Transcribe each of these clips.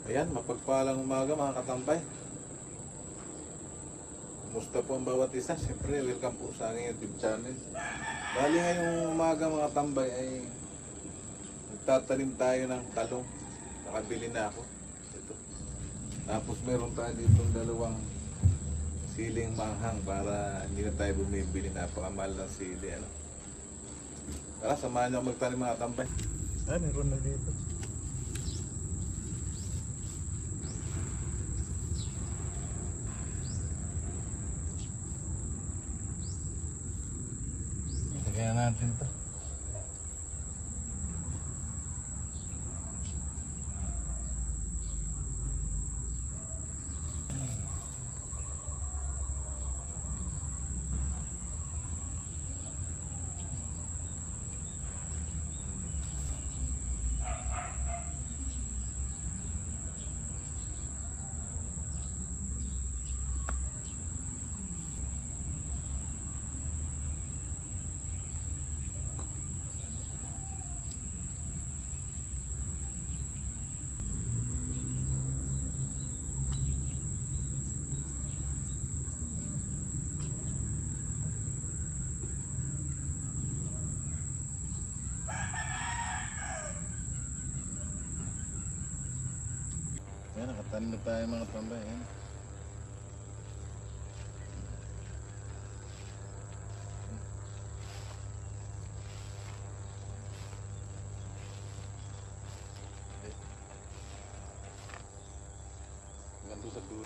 Ayan, mapagpalang umaga mga katambay. Kumusta po ang bawat isa? Siyempre, welcome po sa aking YouTube channel. Bali ngayong umaga mga tambay ay nagtatanim tayo ng talong. Nakabili na ako. Ito. Tapos meron tayo ditong dalawang siling manghang para hindi na tayo bumibili. Napakamahal ng sili. Ano? Tara, samahan niyo ako magtanim mga tambay. Meron na dito. Lagyan natin to. Ayan, nakatanim na tayo mga tambay. Ayan. Ganito sa dulo.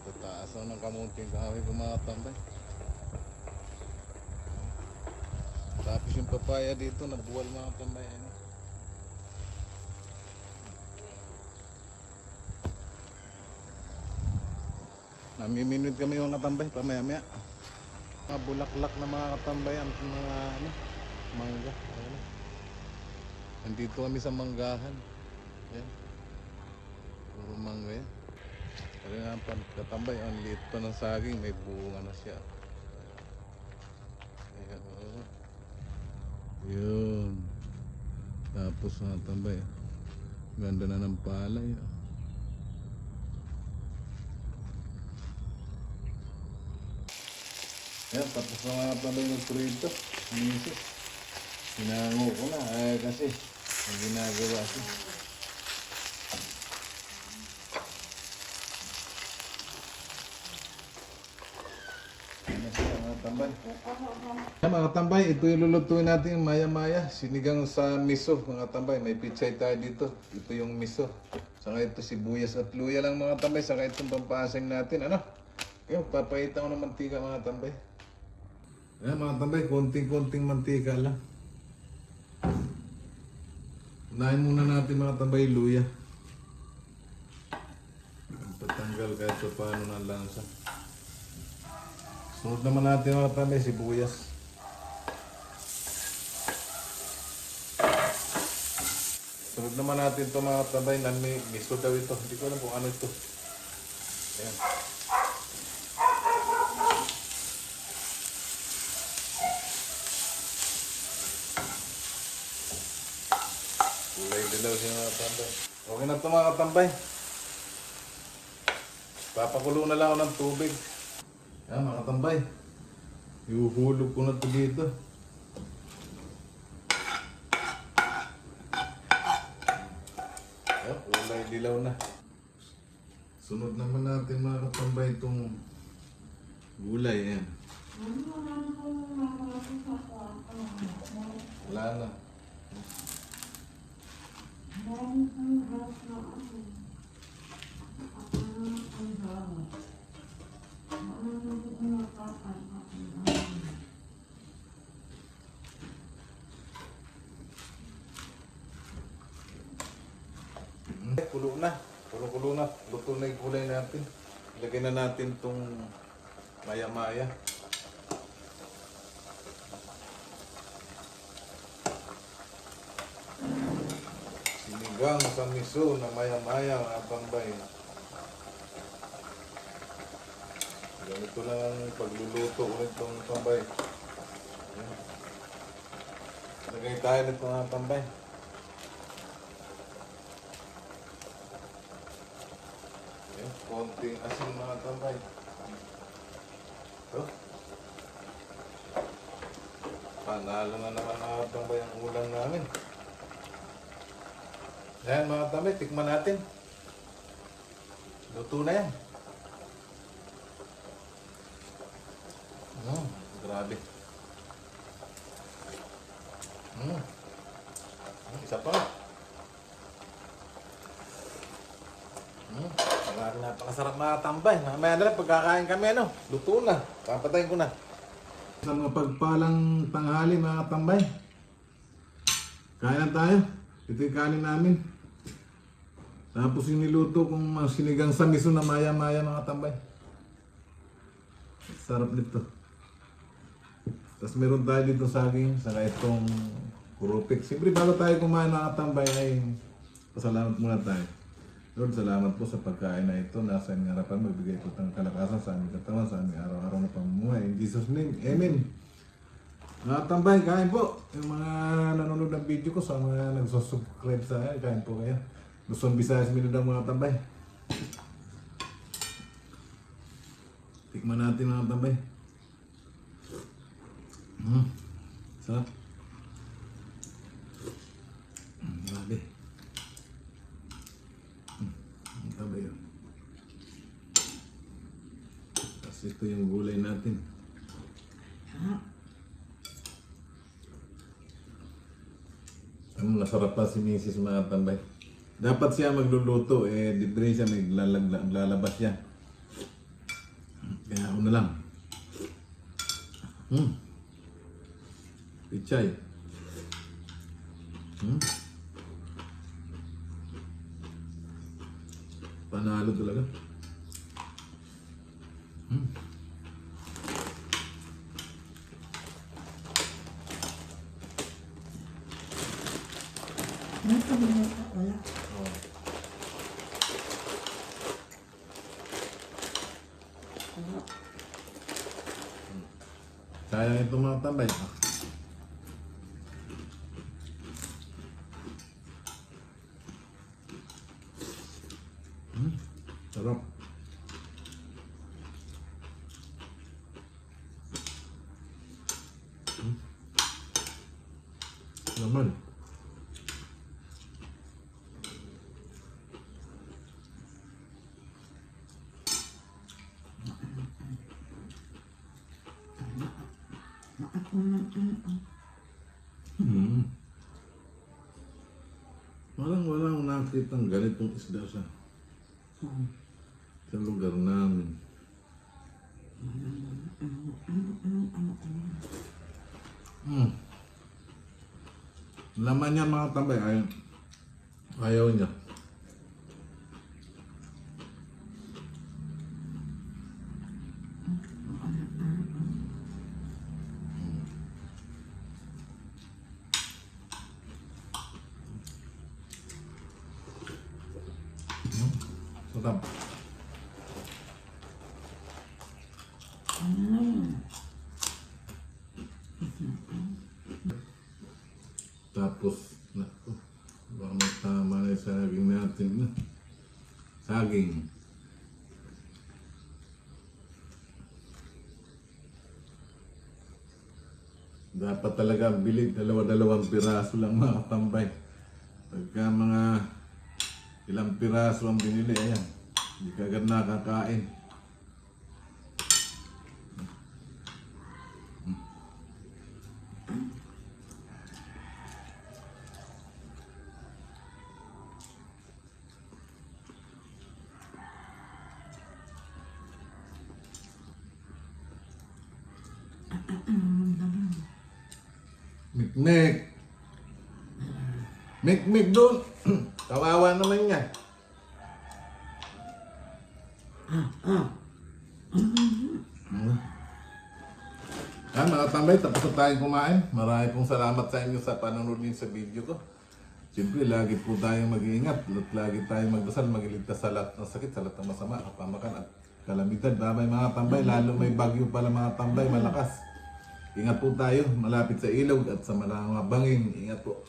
Tataas ako ng kamunting kahoy ko mga tambay. Tapos yung papaya dito, nabuwal mga tambay. Ayan. Namiminute kami yung katambay, pamaya-maya. Mga bulaklak na mga katambay, ang mga mangga. Ayan. Nandito kami sa manggahan. Ayan. Puro mangga yan. Pero nga katambay, ang liit pa ng saging, may bunga na siya. Ayan. Yun. Tapos mga tambay, ganda na ng palay. Ayan, tapos na mga tambay nagprito. Misis. Sinango ko na. Kasi ang ginagawa ko. Ano siya mga tambay? Ayan mga tambay, ito yung lulutuin natin yung maya-maya. Sinigang sa miso mga tambay. May pichay tayo dito. Ito yung miso. Saka ito sibuyas at luya lang mga tambay. Saka itong pampasing natin. Ano? Yung papaitan ko ng mantika mga tambay. Ayan mga tambay, konting-konting mantika lang. Unahin muna natin mga tambay luya. Patanggal kahit pa paano ng lansa. Sunod naman natin mga tambay sibuyas. Sunod naman natin ito mga tambay na miso daw ito. Hindi ko alam kung ano ito. Ayan. Kulay dilaw siya mga tambay. Okay na ito mga tambay. Papakulo na lang ako ng tubig. Yan mga tambay. Iuhulog ko na ito dito. Yan, kulay dilaw na. Sunod naman natin mga tambay itong gulay. Yan. Wala na. Kulo na. Kulo na. Luto na yung gulay natin. Ilagay na natin itong maya-maya. Sinigang sa miso na maya-maya mga tambay. Ganito lang ang pagluluto ulit itong tambay. Lagay tayo nito mga tambay. konting asin mga tambay. Ito. Panalo na naman mga tambay ang ulam namin. Ayan mga tambay, tikman natin. Luto na yan. Grabe. Isa pa. Napakasarap mga tambay. Mamaya na lang pagkakain kami luto na. Papatayin ko na. Sa mga pagpalang tanghali mga tambay. Kain na tayo. Ito yung kanin namin. Tapos yung niluto kong sinigang sa miso na maya-maya mga tambay. Sarap nito. Tapos meron tayo dito saging, saka itong kurupik. Siyempre bago tayo kumain mga tambay ay pasalamat muna tayo. Lord, salamat po sa pagkain na ito. Nasa inyong harapan, magbigay po ng kalakasan sa aming katawan, sa aming araw-araw na pamumuhay. In Jesus' name, Amen. Mga tambay, kain po. Yung mga nanonood ng video ko, sa mga nagsusubscribe sa akin, kain po kayo. Luzon, Visayas, Mindanao mga tambay. Tikman natin mga tambay. Sarap. Grabe. Ang tambay yun. Tapos ito yung gulay natin. Nasarap pa si Mrs. mga tambay. Dapat siya magluluto, libre siya, maglalabas siya. Kaya ako na lang. Pichay. Panalo talaga. Wala. Sayang ito mga tambay. Sarap. Naman. Walang nakitang ganitong isda sa lugar namin. Laman niya mga tambay, ayaw niya. Sarap. Tapos, baka magtama na yung saging natin na. Saging. Dapat talaga bili, dalawa-dalawang piraso lang mga tambay. Pagka mga ilang piraso ang binili, ayan, hindi ka agad nakakain. Mikmek! Mikmek doon! Kawawa naman niya. Mga tambay, tapos na tayong kumain. Marami pong salamat sa inyo sa panonood niyo sa video ko. Siyempre, lagi po tayong mag-iingat. Lagi tayong magdasal, magiligtas sa lahat ng sakit, sa lahat ng masama, kapamakan at kalamidad. Babay mga tambay, lalo may bagyo pala mga tambay, malakas. Ingat po tayo, malapit sa ilog at sa mga bangin. Ingat po.